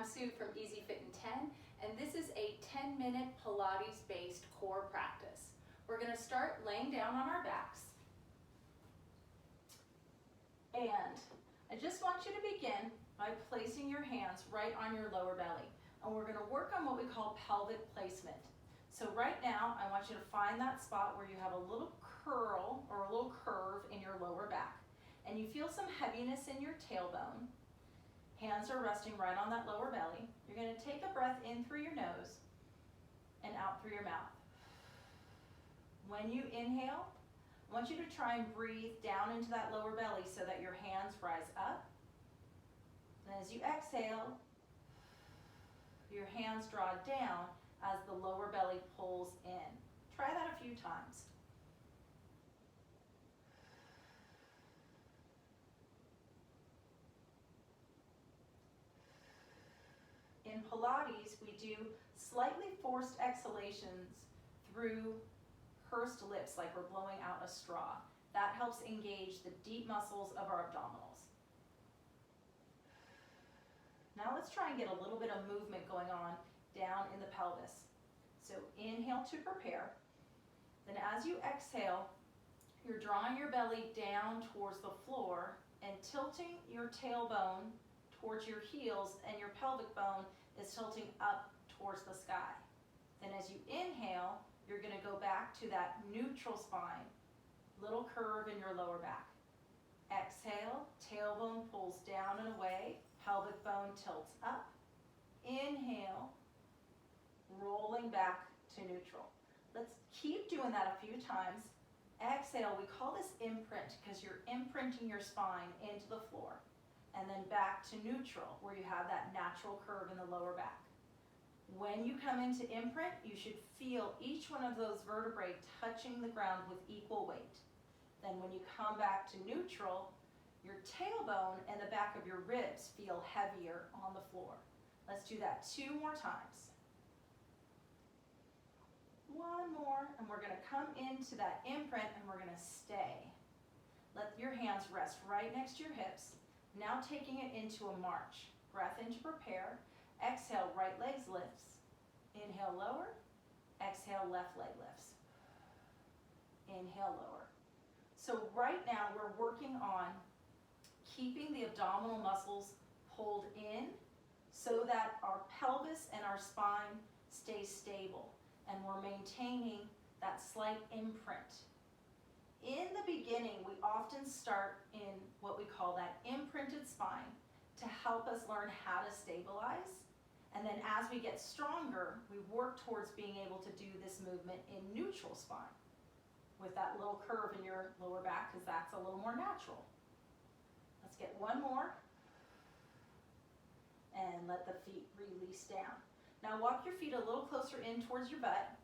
Sue from Easy Fit in 10, and this is a 10-minute Pilates-based core practice. We're going to start laying down on our backs. And I just want you to begin by placing your hands right on your lower belly. And we're going to work on what we call pelvic placement. So right now, I want you to find that spot where you have a little curl or a little curve in your lower back. And you feel some heaviness in your tailbone. Hands are resting right on that lower belly. You're going to take a breath in through your nose and out through your mouth. When you inhale, I want you to try and breathe down into that lower belly so that your hands rise up. And as you exhale, your hands draw down as the lower belly pulls in. Try that a few times. In Pilates, we do slightly forced exhalations through pursed lips, like we're blowing out a straw. That helps engage the deep muscles of our abdominals. Now let's try and get a little bit of movement going on down in the pelvis. So inhale to prepare. Then as you exhale, you're drawing your belly down towards the floor and tilting your tailbone towards your heels, and your pelvic bone is tilting up towards the sky. Then as you inhale, you're going to go back to that neutral spine, little curve in your lower back. Exhale, tailbone pulls down and away, pelvic bone tilts up. Inhale, rolling back to neutral. Let's keep doing that a few times. Exhale, we call this imprint because you're imprinting your spine into the floor. And then back to neutral, where you have that natural curve in the lower back. When you come into imprint, you should feel each one of those vertebrae touching the ground with equal weight. Then when you come back to neutral, your tailbone and the back of your ribs feel heavier on the floor. Let's do that 2 more times. 1 more, and we're going to come into that imprint and we're going to stay. Let your hands rest right next to your hips. Now taking it into a march. Breath in to prepare. Exhale, right leg lifts. Inhale, lower. Exhale, left leg lifts. Inhale, lower. So right now we're working on keeping the abdominal muscles pulled in so that our pelvis and our spine stay stable, and we're maintaining that slight imprint. In the beginning, we often start in what we call that imprinted spine to help us learn how to stabilize. And then as we get stronger, we work towards being able to do this movement in neutral spine with that little curve in your lower back, because that's a little more natural. Let's get 1 more. And let the feet release down. Now walk your feet a little closer in towards your butt,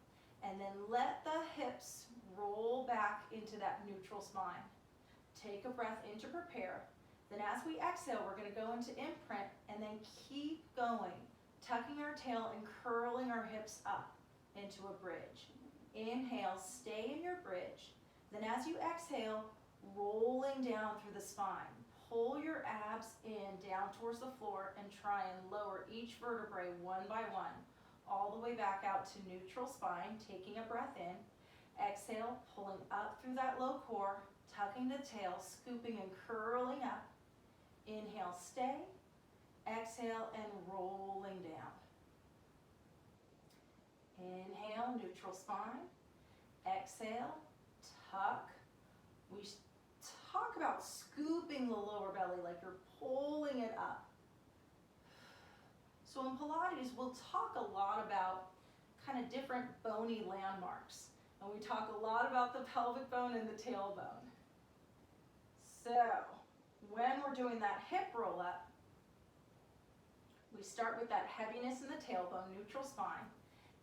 and then let the hips roll back into that neutral spine. Take a breath in to prepare. Then as we exhale, we're going to go into imprint and then keep going, tucking our tail and curling our hips up into a bridge. Inhale, stay in your bridge. Then as you exhale, rolling down through the spine. Pull your abs in down towards the floor and try and lower each vertebrae one by one, all the way back out to neutral spine, taking a breath in. Exhale, pulling up through that low core, tucking the tail, scooping and curling up. Inhale, stay. Exhale, and rolling down. Inhale, neutral spine. Exhale, tuck. We talk about scooping the lower belly like you're pulling it up. So in Pilates, we'll talk a lot about kind of different bony landmarks. And we talk a lot about the pelvic bone and the tailbone. So when we're doing that hip roll up, we start with that heaviness in the tailbone, neutral spine.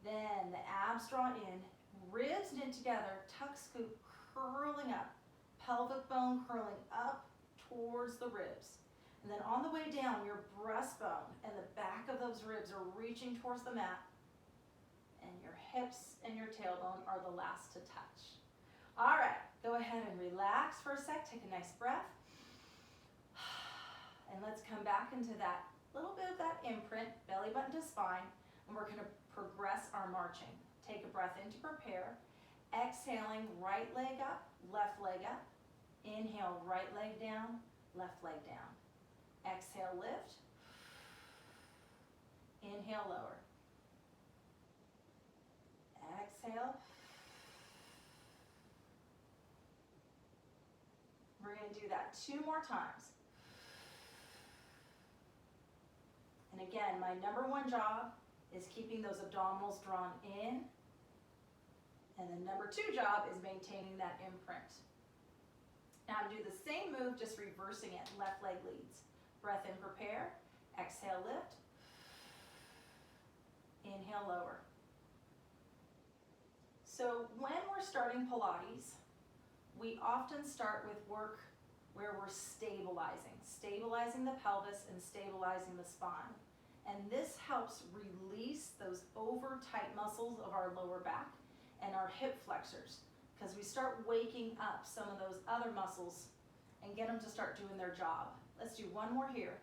Then the abs draw in, ribs knit together, tuck, scoop, curling up. Pelvic bone curling up towards the ribs. And then on the way down, your breastbone and the back of those ribs are reaching towards the mat. And your hips and your tailbone are the last to touch. All right, go ahead and relax for a sec. Take a nice breath. And let's come back into that little bit of that imprint, belly belly button to spine, and we're gonna progress our marching. Take a breath in to prepare. Exhaling, right leg up, left leg up. Inhale, right leg down, left leg down. Exhale, lift. Inhale, lower. Exhale. We're going to do that 2 more times. And again, my number 1 job is keeping those abdominals drawn in. And the number 2 job is maintaining that imprint. Now do the same move, just reversing it. Left leg leads. Breath in, prepare. Exhale, lift. Inhale, lower. So when we're starting Pilates, we often start with work where we're stabilizing the pelvis and stabilizing the spine. And this helps release those over tight muscles of our lower back and our hip flexors, because we start waking up some of those other muscles and get them to start doing their job. Let's do 1 more here.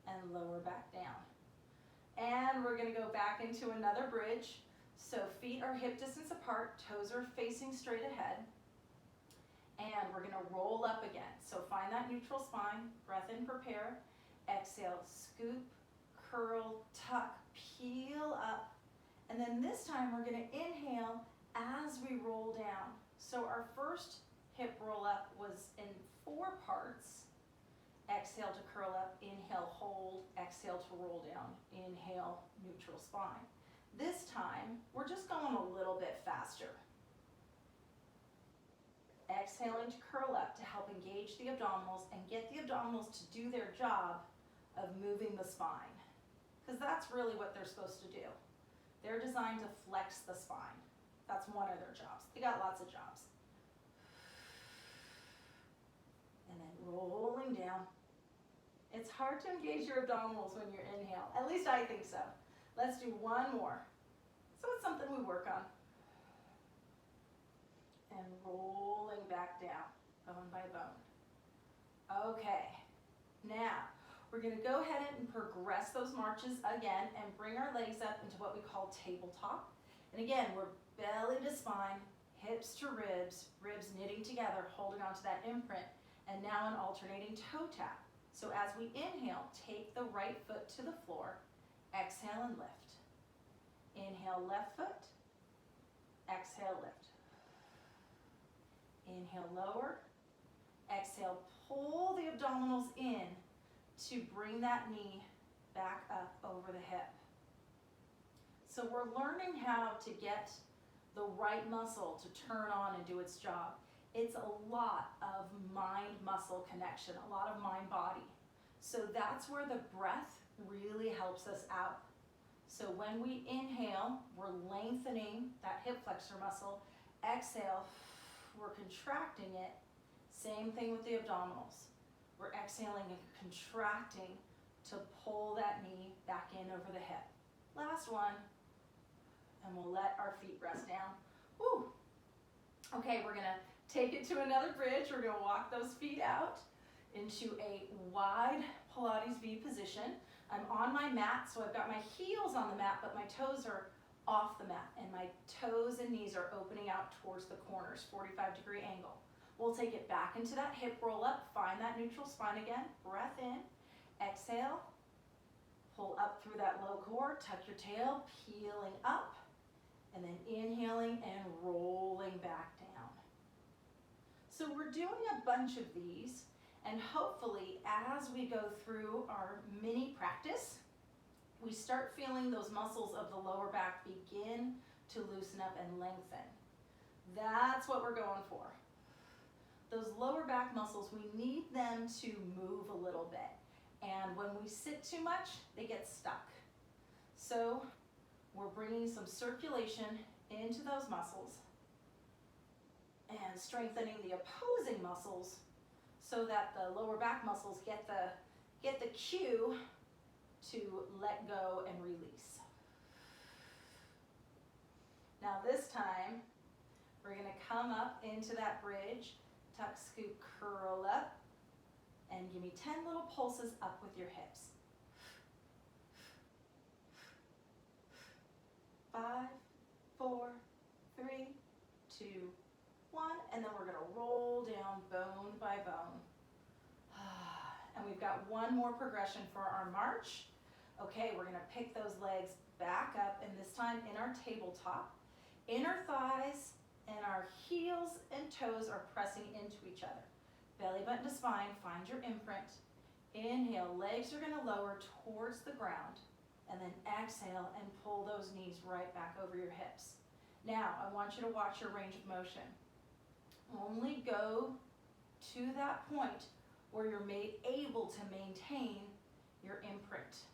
And lower back down. And we're going to go back into another bridge. So feet are hip distance apart, toes are facing straight ahead. And we're going to roll up again. So find that neutral spine, breath in, prepare. Exhale, scoop, curl, tuck, peel up. And then this time we're going to inhale as we roll down. So our first hip roll up was in 4 parts. Exhale to curl up, inhale, hold, exhale to roll down, inhale, neutral spine. This time, we're just going a little bit faster. Exhaling to curl up to help engage the abdominals and get the abdominals to do their job of moving the spine. Because that's really what they're supposed to do. They're designed to flex the spine. That's one of their jobs. They got lots of jobs. And then rolling down. It's hard to engage your abdominals when you're inhale. At least I think so. Let's do 1 more. So it's something we work on. And rolling back down, bone by bone. Okay, now we're going to go ahead and progress those marches again and bring our legs up into what we call tabletop. And again, we're belly to spine, hips to ribs, ribs knitting together, holding onto that imprint, and now an alternating toe tap. So as we inhale, take the right foot to the floor, exhale and lift. Inhale, left foot, exhale, lift. Inhale, lower, exhale, pull the abdominals in to bring that knee back up over the hip. So we're learning how to get the right muscle to turn on and do its job. It's a lot of mind-muscle connection, a lot of mind-body. So that's where the breath really helps us out. So when we inhale, we're lengthening that hip flexor muscle. Exhale, we're contracting it. Same thing with the abdominals. We're exhaling and contracting to pull that knee back in over the hip. Last one, and we'll let our feet rest down. Woo! Okay, we're gonna take it to another bridge. We're gonna walk those feet out into a wide Pilates V position. I'm on my mat, so I've got my heels on the mat, but my toes are off the mat, and my toes and knees are opening out towards the corners, 45-degree angle. We'll take it back into that hip roll up, find that neutral spine again, breath in, exhale, pull up through that low core, tuck your tail, peeling up, and then inhaling and rolling back down. So we're doing a bunch of these, and hopefully as we go through our mini practice, we start feeling those muscles of the lower back begin to loosen up and lengthen. That's what we're going for. Those lower back muscles, we need them to move a little bit. And when we sit too much, they get stuck. So we're bringing some circulation into those muscles and strengthening the opposing muscles so that the lower back muscles get the cue to let go and release. Now this time, we're gonna come up into that bridge, tuck, scoop, curl up, and give me 10 little pulses up with your hips. 5, 4, 3, 2, 1, and then we're gonna roll down bone by bone. And we've got one more progression for our march. Okay, we're gonna pick those legs back up, and this time in our tabletop. Inner thighs and our heels and toes are pressing into each other. Belly button to spine, find your imprint. Inhale, legs are gonna lower towards the ground, and then exhale and pull those knees right back over your hips. Now, I want you to watch your range of motion. Only go to that point where you're able to maintain your imprint.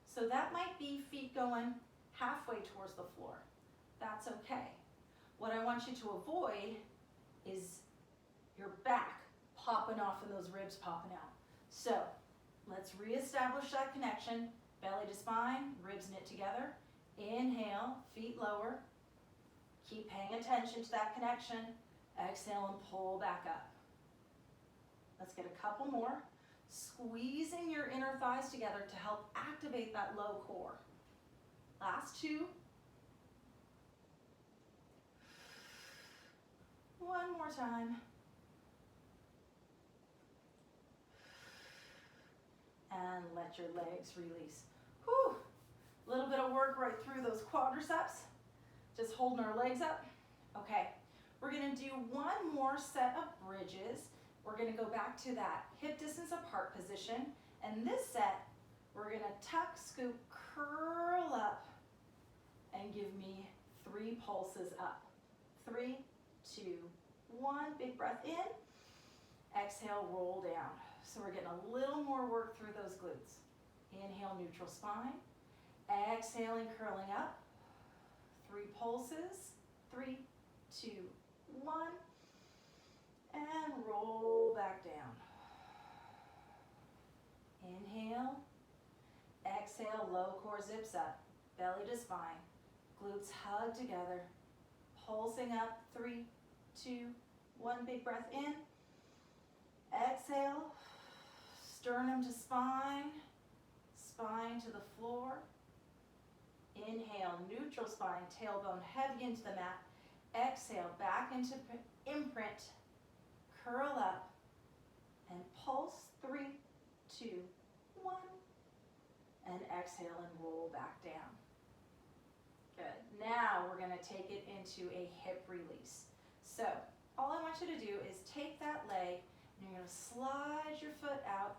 So that might be feet going halfway towards the floor. That's okay. What I want you to avoid is your back popping off and those ribs popping out. So let's reestablish that connection. Belly to spine, ribs knit together. Inhale, feet lower. Keep paying attention to that connection. Exhale and pull back up. Let's get a couple more. Squeezing your inner thighs together to help activate that low core. Last 2. One more time. And let your legs release. Whew. A little bit of work right through those quadriceps. Just holding our legs up. Okay, we're gonna do one more set of bridges. We're gonna go back to that hip distance apart position. And this set, we're gonna tuck, scoop, curl up, and give me 3 pulses up. 3, 2, 1, big breath in. Exhale, roll down. So we're getting a little more work through those glutes. Inhale, neutral spine. Exhaling, curling up. 3 pulses. 3, 2, 1. And roll back down. Inhale. Exhale, low core zips up. Belly to spine. Glutes hug together. Pulsing up. 3, 2, 1. Big breath in. Exhale. Sternum to spine. Spine to the floor. Inhale, neutral spine, tailbone heavy into the mat. Exhale, back into imprint. Curl up and pulse. 3, 2, 1. And exhale and roll back down. Good. Now we're going to take it into a hip release. So all I want you to do is take that leg and you're going to slide your foot out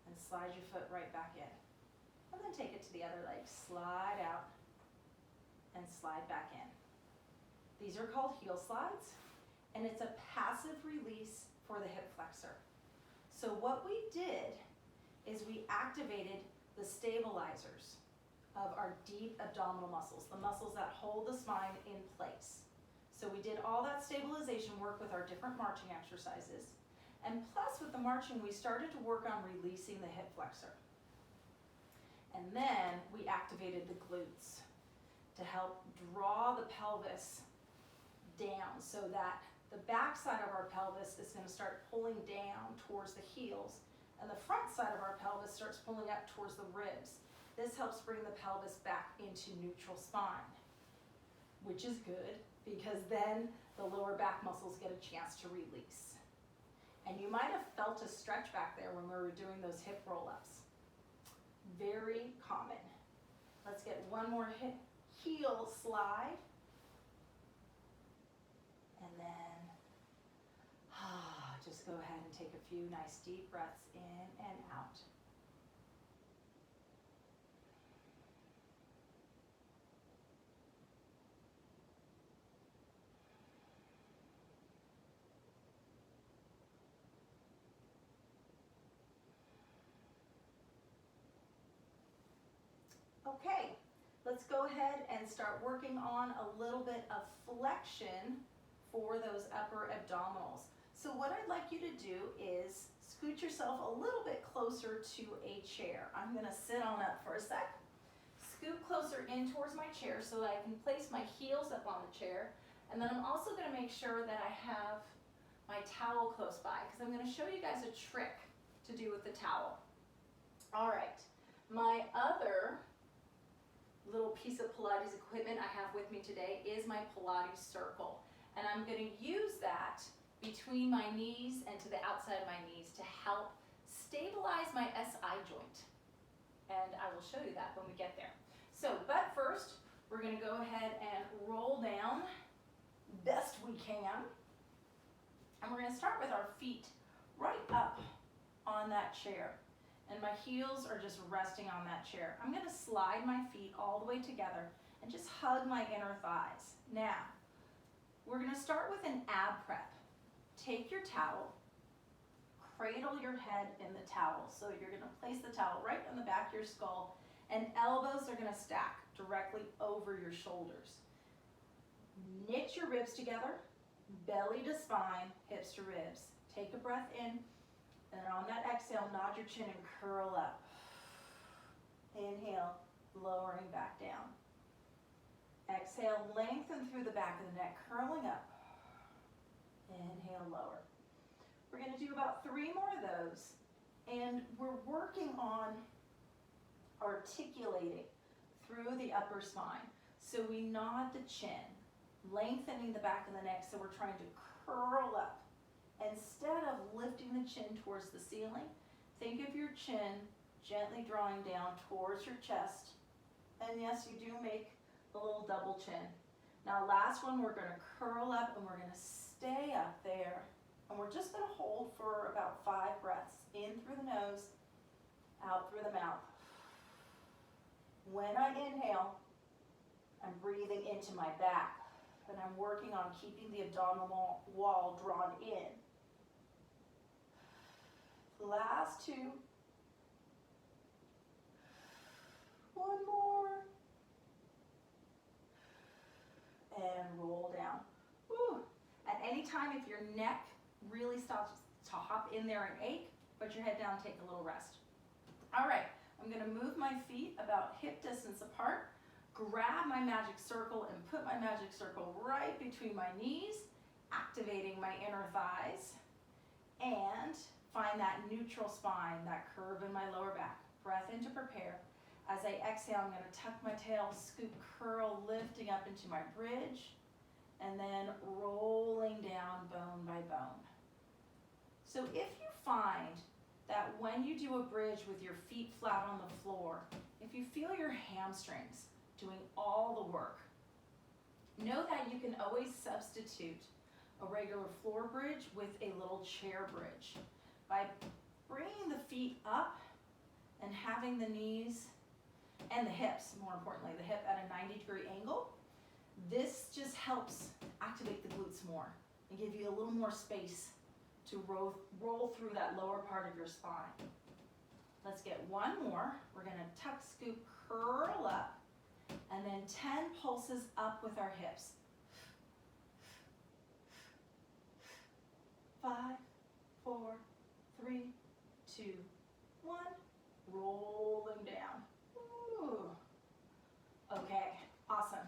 and slide your foot right back in. And then take it to the other leg. Slide out and slide back in. These are called heel slides, and it's a passive release for the hip flexor. So what we did is we activated the stabilizers of our deep abdominal muscles, the muscles that hold the spine in place. So we did all that stabilization work with our different marching exercises. And plus with the marching, we started to work on releasing the hip flexor. And then we activated the glutes to help draw the pelvis down so that the back side of our pelvis is going to start pulling down towards the heels, and the front side of our pelvis starts pulling up towards the ribs. This helps bring the pelvis back into neutral spine, which is good because then the lower back muscles get a chance to release. And you might have felt a stretch back there when we were doing those hip roll-ups. Very common. Let's get one more heel slide. And then just go ahead and take a few nice deep breaths in and out. Okay, let's go ahead and start working on a little bit of flexion for those upper abdominals. So what I'd like you to do is scoot yourself a little bit closer to a chair. I'm going to sit on up for a sec. Scoot closer in towards my chair so that I can place my heels up on the chair. And then I'm also going to make sure that I have my towel close by because I'm going to show you guys a trick to do with the towel. All right, my other little piece of Pilates equipment I have with me today is my Pilates circle. And I'm going to use that between my knees and to the outside of my knees to help stabilize my SI joint. And I will show you that when we get there. So, but first, we're going to go ahead and roll down best we can. And we're going to start with our feet right up on that chair. And my heels are just resting on that chair. I'm going to slide my feet all the way together and just hug my inner thighs. Now, we're going to start with an ab prep. Take your towel, cradle your head in the towel. So you're going to place the towel right on the back of your skull, and elbows are going to stack directly over your shoulders. Knit your ribs together, belly to spine, hips to ribs. Take a breath in. And on that exhale, nod your chin and curl up. Inhale, lowering back down. Exhale, lengthen through the back of the neck, curling up. Inhale, lower. We're going to do about 3 more of those. And we're working on articulating through the upper spine. So we nod the chin, lengthening the back of the neck, so we're trying to curl up. Instead of lifting the chin towards the ceiling, think of your chin gently drawing down towards your chest. And yes, you do make a little double chin. Now last one, we're going to curl up and we're going to stay up there. And we're just going to hold for about 5 breaths. In through the nose, out through the mouth. When I inhale, I'm breathing into my back. And I'm working on keeping the abdominal wall drawn in. Last 2. 1 more. And roll down. Woo. At any time, if your neck really starts to hop in there and ache, put your head down and take a little rest. All right, I'm going to move my feet about hip distance apart, grab my magic circle and put my magic circle right between my knees, activating my inner thighs, and find that neutral spine, that curve in my lower back. Breath in to prepare. As I exhale, I'm going to tuck my tail, scoop, curl, lifting up into my bridge, and then rolling down bone by bone. So if you find that when you do a bridge with your feet flat on the floor, if you feel your hamstrings doing all the work, know that you can always substitute a regular floor bridge with a little chair bridge. By bringing the feet up and having the knees and the hips, more importantly, the hip at a 90-degree angle, this just helps activate the glutes more and give you a little more space to roll through that lower part of your spine. Let's get 1 more. We're going to tuck, scoop, curl up, and then 10 pulses up with our hips. 5, 4, 3, 2, 1. Rolling down. Ooh. Okay, awesome.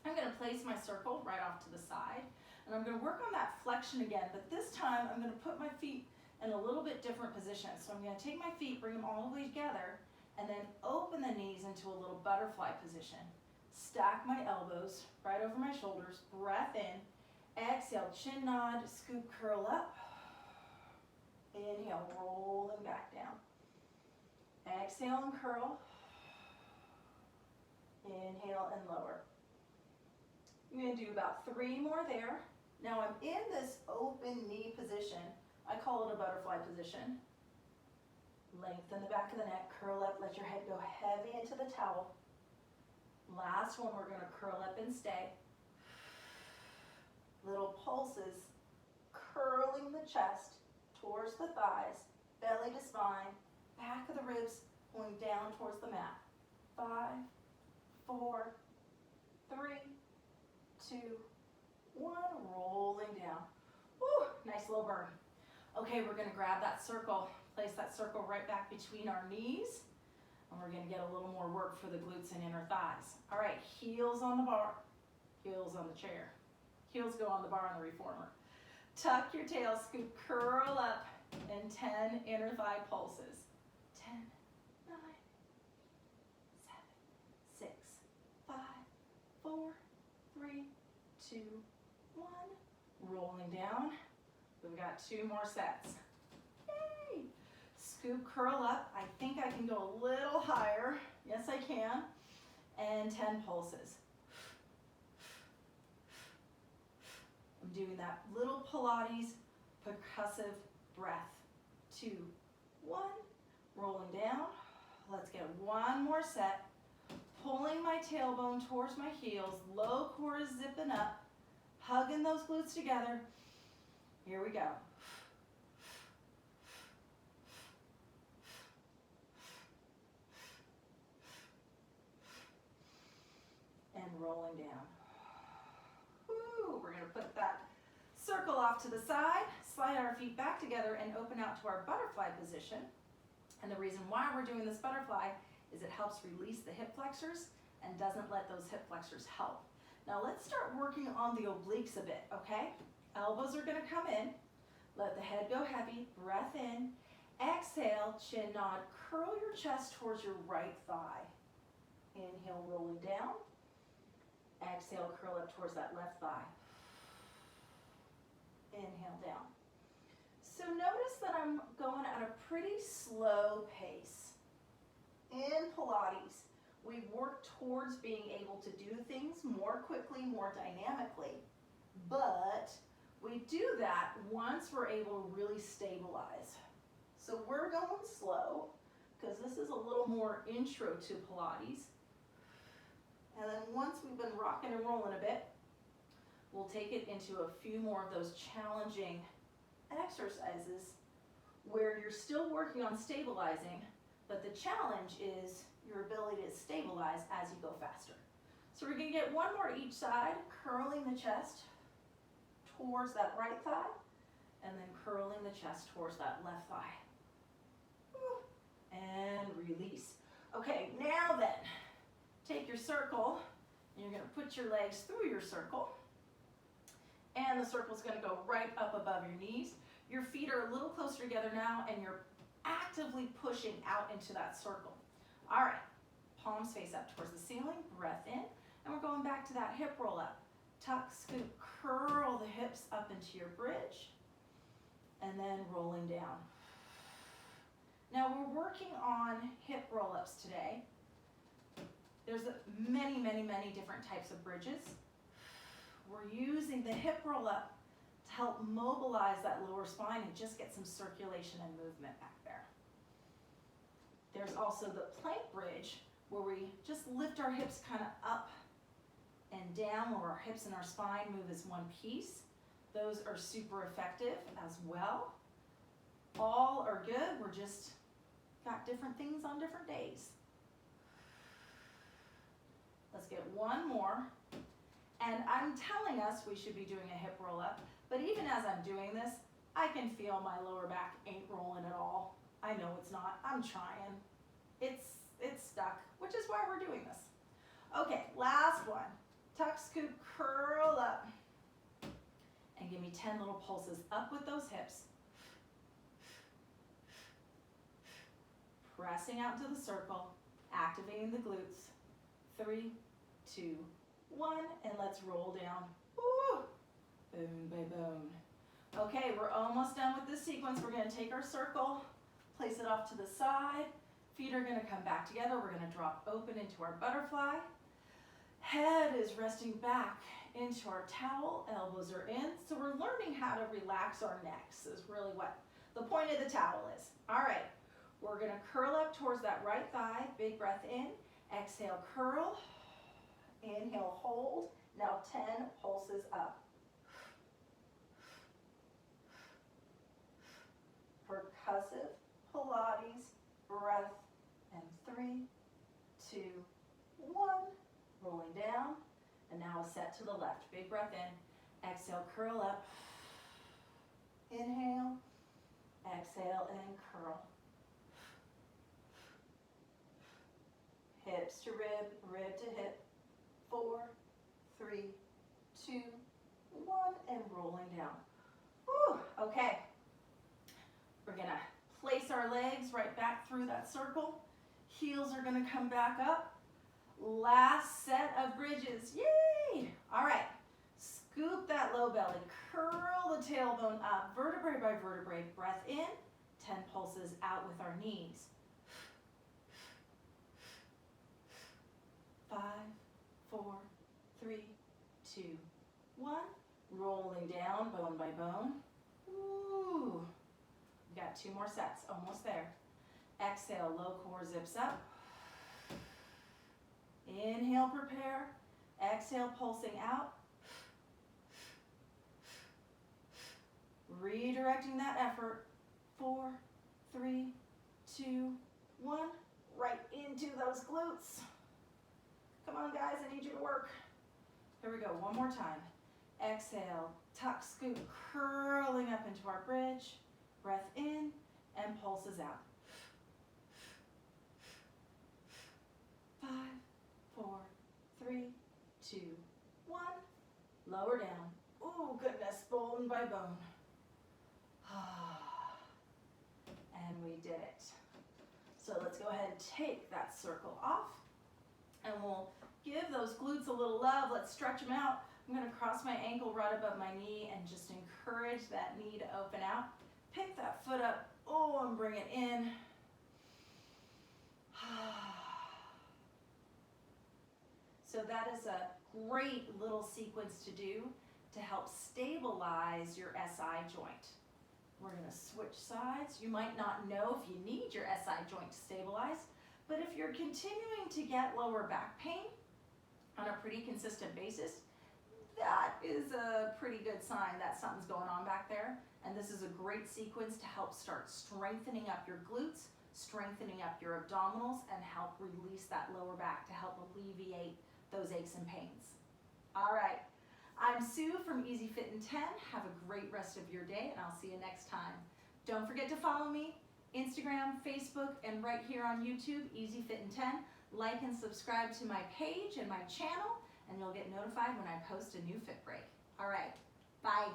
I'm going to place my circle right off to the side, and I'm going to work on that flexion again, but this time I'm going to put my feet in a little bit different position. So I'm going to take my feet, bring them all the way together, and then open the knees into a little butterfly position. Stack my elbows right over my shoulders, breath in, exhale, chin nod, scoop, curl up. Inhale, rolling back down. Exhale and curl. Inhale and lower. I'm going to do about 3 more there. Now I'm in this open knee position. I call it a butterfly position. Lengthen the back of the neck, curl up, let your head go heavy into the towel. Last one, we're going to curl up and stay. Little pulses, curling the chest towards the thighs, belly to spine, back of the ribs going down towards the mat. 5, 4, 3, 2, 1, rolling down. Woo, nice little burn. Okay, we're going to grab that circle, place that circle right back between our knees, and we're going to get a little more work for the glutes and inner thighs. All right, heels on the bar, heels on the chair. Heels go on the bar on the reformer. Tuck your tail, scoop, curl up, and 10 inner thigh pulses. 10, 9, 7, 6, 2, 1. Rolling down. We've got 2 more sets. Yay! Scoop, curl up. I think I can go a little higher. Yes, I can. And 10 pulses. I'm doing that little Pilates percussive breath. 2, 1. Rolling down. Let's get 1 more set. Pulling my tailbone towards my heels. Low core is zipping up. Hugging those glutes together. Here we go. And rolling down. Woo, we're going to put that circle off to the side, slide our feet back together, and open out to our butterfly position. And the reason why we're doing this butterfly is it helps release the hip flexors and doesn't let those hip flexors help. Now let's start working on the obliques a bit, okay? Elbows are going to come in. Let the head go heavy. Breath in. Exhale, chin nod. Curl your chest towards your right thigh. Inhale, rolling down. Exhale, curl up towards that left thigh. Inhale, down. So notice that I'm going at a pretty slow pace. In Pilates, we work towards being able to do things more quickly, more dynamically. But we do that once we're able to really stabilize. So we're going slow because this is a little more intro to Pilates. And then once we've been rocking and rolling a bit, we'll take it into a few more of those challenging exercises where you're still working on stabilizing, but the challenge is your ability to stabilize as you go faster. So we're going to get 1 more to each side, curling the chest towards that right thigh, and then curling the chest towards that left thigh. And release. Okay, now then, take your circle, and you're going to put your legs through your circle, and the circle's going to go right up above your knees. Your feet are a little closer together now, and you're actively pushing out into that circle. All right, palms face up towards the ceiling, breath in, and we're going back to that hip roll up. Tuck, scoop, curl the hips up into your bridge, and then rolling down. Now we're working on hip roll-ups today. There's many, many, many different types of bridges. We're using the hip roll-up to help mobilize that lower spine and just get some circulation and movement back there. There's also the plank bridge where we just lift our hips kind of up and down where our hips and our spine move as one piece. Those are super effective as well. All are good. We're just got different things on different days. Let's get 1 more. And I'm telling us we should be doing a hip roll up, but even as I'm doing this, I can feel my lower back ain't rolling at all. I know it's not. I'm trying. It's stuck, which is why we're doing this. Okay, last one. Tuck, scoop, curl up. And give me 10 little pulses up with those hips. Pressing out into the circle, activating the glutes. 3, 2, 1, and let's roll down. Woo! Boom, boom, boom. Okay, we're almost done with this sequence. We're going to take our circle, place it off to the side. Feet are going to come back together. We're going to drop open into our butterfly. Head is resting back into our towel. Elbows are in. So we're learning how to relax our necks is really what the point of the towel is. All right, we're going to curl up towards that right thigh. Big breath in. Exhale, curl. Inhale, hold. Now 10 pulses up. Percussive Pilates breath. And 3, 2, 1. Rolling down. And now a set to the left. Big breath in. Exhale, curl up. Inhale. Exhale and curl. Hips to rib, rib to hip. 4, 3, 2, 1, and rolling down. Whew, okay. We're gonna place our legs right back through that circle. Heels are gonna come back up. Last set of bridges, yay! All right, Scoop that low belly, curl the tailbone up, vertebrae by vertebrae. Breath in, 10 pulses out with our knees. 5, 4, 3, 2, 1. Rolling down, bone by bone. Ooh. We got 2 more sets, almost there. Exhale, low core zips up. Inhale, prepare. Exhale, pulsing out. Redirecting that effort. 4, 3, 2, 1. Right into those glutes. Come on, guys, I need you to work. Here we go, one more time. Exhale, tuck, scoop, curling up into our bridge. Breath in and pulses out. 5, 4, 3, 2, 1. Lower down. Ooh, goodness, bone by bone. And we did it. So let's go ahead and take that circle off. And we'll give those glutes a little love. Let's stretch them out. I'm going to cross my ankle right above my knee and just encourage that knee to open out. Pick that foot up, and bring it in. So that is a great little sequence to do to help stabilize your SI joint. We're going to switch sides. You might not know if you need your SI joint to stabilize, but if you're continuing to get lower back pain on a pretty consistent basis, that is a pretty good sign that something's going on back there. And this is a great sequence to help start strengthening up your glutes, strengthening up your abdominals, and help release that lower back to help alleviate those aches and pains. All right, I'm Sue from Easy Fit in 10. Have a great rest of your day, and I'll see you next time. Don't forget to follow me, Instagram, Facebook, and right here on YouTube, Easy Fit in 10. Like and subscribe to my page and my channel, and you'll get notified when I post a new fit break. All right, bye.